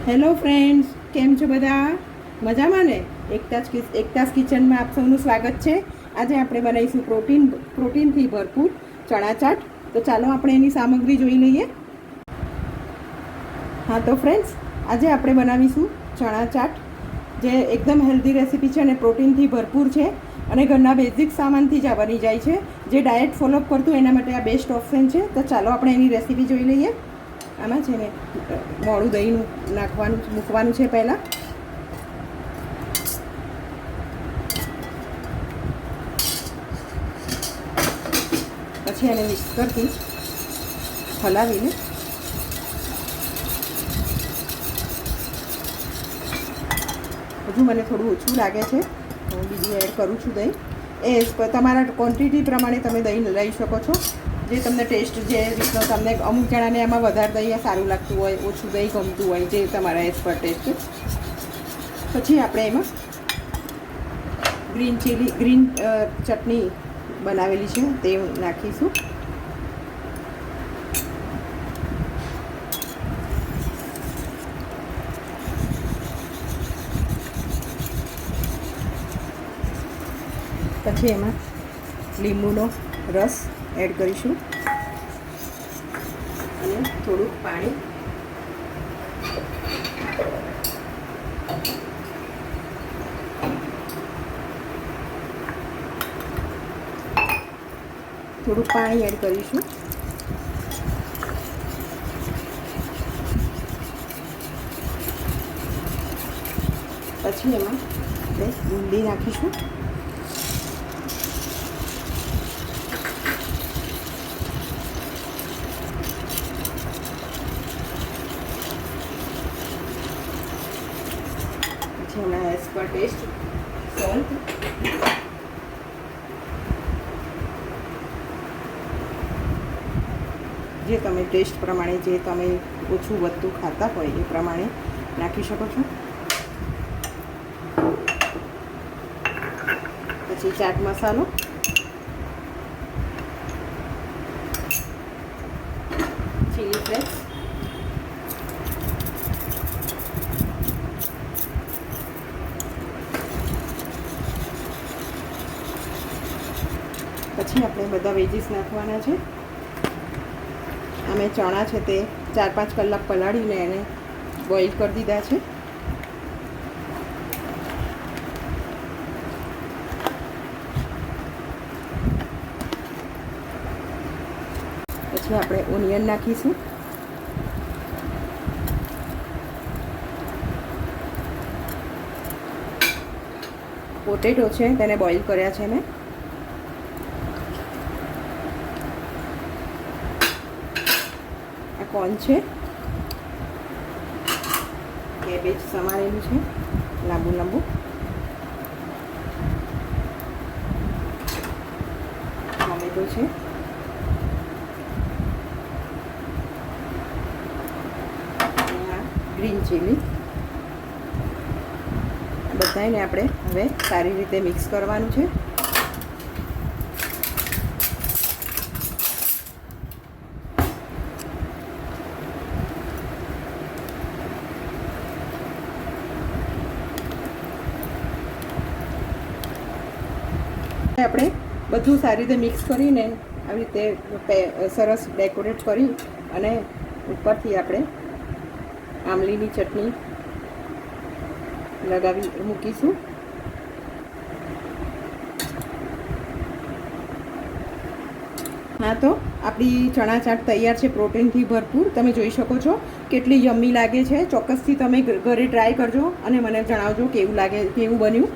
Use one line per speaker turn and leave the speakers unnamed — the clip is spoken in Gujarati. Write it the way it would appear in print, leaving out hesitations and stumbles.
હેલો ફ્રેન્ડ્સ, કેમ છો બધા? મજામાં ને? એકતાસ કિચનમાં આપ સૌનું સ્વાગત છે. આજે આપણે બનાવીશું પ્રોટીનથી ભરપૂર ચણા ચાટ. તો ચાલો આપણે એની સામગ્રી જોઈ લઈએ. હા તો ફ્રેન્ડ્સ, આજે આપણે બનાવીશું ચણા ચાટ, જે એકદમ હેલ્ધી રેસીપી છે અને પ્રોટીનથી ભરપૂર છે અને ઘરના બેઝિક સામાનથી જ આ બની જાય છે. જે ડાયટ ફોલોઅપ કરતું એના માટે આ બેસ્ટ ઓપ્શન છે. તો ચાલો આપણે એની રેસીપી જોઈ લઈએ. આમાં છે ને મોડું દહીં મૂકવાનું છે પહેલાં. પછી એને મિક્સરથી હલાવીને હજુ મને થોડું ઓછું લાગે છે, હું બીજું એડ કરું છું દહીં. એ તમારા ક્વોન્ટિટી પ્રમાણે તમે દહીં લઈ શકો છો. જે તમને ટેસ્ટ જે રીતનો તમને અમુક જણાને એમાં વધારે દહીં સારું લાગતું હોય, ઓછું દહીં ગમતું હોય, જે તમારા એઝ પર ટેસ્ટ. પછી આપણે એમાં ગ્રીન ચટણી બનાવેલી છે તે નાખીશું. પછી એમાં લીંબુનો રસ એડ કરીશું અને થોડુંક પાણી. એડ કરીશું. પછી એમાં આપણે બુંદી નાખીશું. પછી એમાં એઝ પર ટેસ્ટ સોલ્ટ. જે તમે ટેસ્ટ પ્રમાણે, જે તમે ઓછું વધતું ખાતા હોય એ પ્રમાણે નાખી શકો છો. પછી ચાટ મસાલો, ચીલી ફ્લેક્સ, પછી આપણે બધા વેજીસ નાખવાના છે. અમે ચણા છે તે 4-5 કલાક પલાળીને એને બોઇલ કરી દીધા છે. પછી આપણે ઓનિયન નાખીશું. પોટેટો છે તેને બોઇલ કર્યા છે મેં. કોર્ન છે, કેબેજ સમારેલું છે લાંબુ લાંબુ, ટોમેટો છે, અને આ ગ્રીન ચીલી. બધાને આપણે હવે સારી રીતે મિક્સ કરવાનું છે. આપણે બધું સારી રીતે મિક્સ કરીને આવી રીતે સરસ ડેકોરેટ કરી અને ઉપરથી આપણે આમલીની ચટણી મૂકીશું. હા તો આપણી ચણા ચાટ તૈયાર છે, પ્રોટીનથી ભરપૂર. તમે જોઈ શકો છો કેટલી યમ્મી લાગે છે. ચોક્કસથી તમે ઘરે ટ્રાય કરજો અને મને જણાવજો કેવું બન્યું.